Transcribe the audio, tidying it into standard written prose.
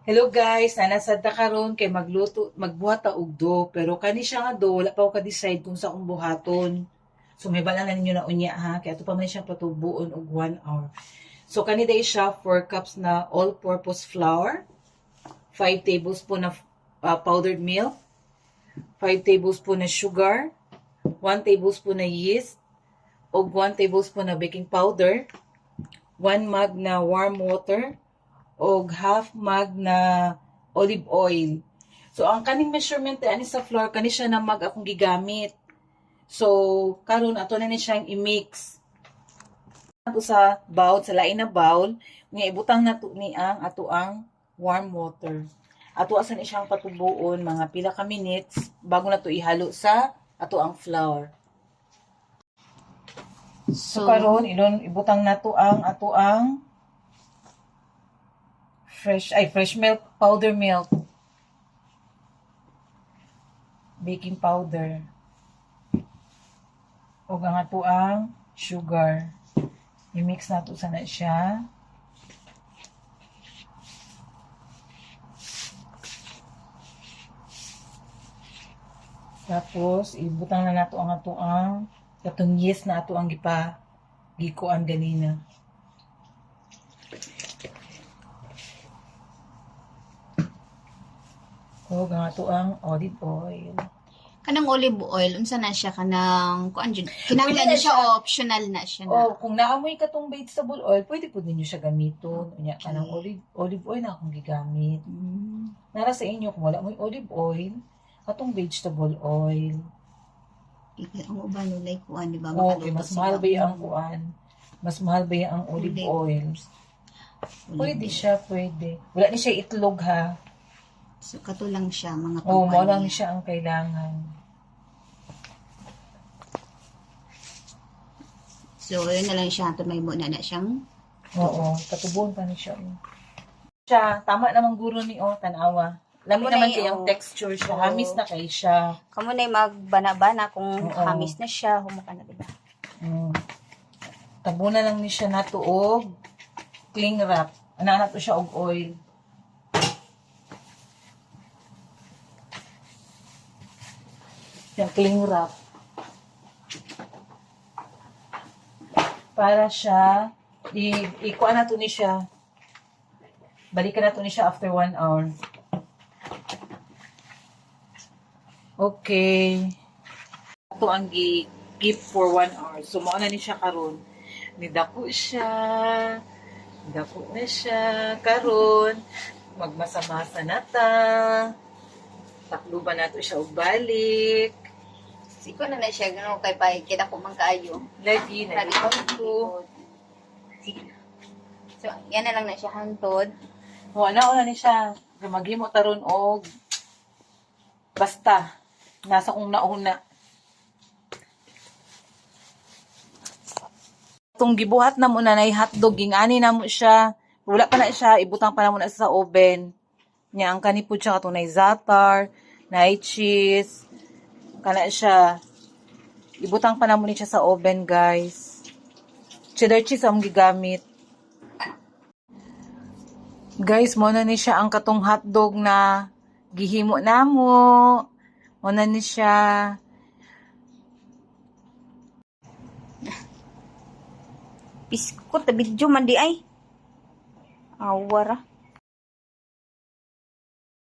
Hello guys, nanasad ta karon kay magbuhat ta og do, pero kani siya nga do wala pa ako ka-decide kung sa akong buhaton. So may bala na ninyo na unya ha, kaya ato pa man siya patubuon og 1 hour. So kani day siya 4 cups na all-purpose flour, 5 tablespoon na powdered milk, 5 tablespoon na sugar, 1 tablespoon na yeast, og 1 tablespoon na baking powder, 1 mug na warm water, og half mug na olive oil. So, ang kaning measurement ani sa flour, kani siya na mug akong gigamit. So, karon ato na ni siyang i-mix. Ato sa bowl, sa lain na bowl, nga ibutang nato ni ang ato ang warm water. Ato asan siyang patubuon mga pila ka minutes bago nato ihalo sa ato ang flour. So karon ibutang nato ang ato ang fresh milk, powder milk, baking powder, o ang ato ang sugar. I-mix nato sana siya. Tapos, ibutang na nato ang ato ang katong yeast na ato ang gikuan ganina. O nga to ang olive oil. Kanang olive oil, unsa na siya kanang kuan jud. Kinahanglan Pwede na siya optional na siya na. O kung naamoy katong vegetable oil, pwede po ninyo siya gamiton. Unya kanang olive oil na akong gigamit. Nara sa inyo kung wala mo'y olive oil, katong vegetable oil. Ang uban like kuan di ba Okay, mas mahal ba ang kuan? Mas mahal ba ang olive oil? Pwede siya, pwede. Wala ni siya itlog ha. So kato lang siya mga Oo, mo lang pampanya. siya ang kailangan. So yun na lang siya to may muna na siyang Oo, katubon pa ni siya. Siya, tama namang guro ni tanawa. Lami Kamo naman na kayang yung- texture siya. Oo. Hamis na kay siya. kamo na magbana-bana kung Oo. hamis na siya, humuka na diba. Tabunan lang ni siya natuog cling wrap. Ana na to siya og oil. Yung cling wrap. Para siya ikuha na to ni siya. Balikan na to ni siya after 1 hour. Okay. Ito ang keep for 1 hour. So, mao na ni siya karon. Nidako siya. Nidako na siya. Karon, magmasa-masa na ta. Takluban na to siya og balik. Siko na siya gano kay pa kita ko man kaayo. Lagi na ito. So yan na lang na siya hantod. Wala ni siya. Maghimo taron og basta nasa kung nauna. Itong gibuhat na muna na hotdog, gingani na mo siya. Wala pa na siya, ibutang pa na muna sa oven. Nya ang kani po siya katong na zatar, na cheese. Kana siya. Ibutang pa na muna siya sa oven, guys. Cheddar cheese ang gigamit. Guys, mo na ni siya ang katong hotdog na gihimo namo. Mo na ni siya. Piskot ta video man di ay. Awara.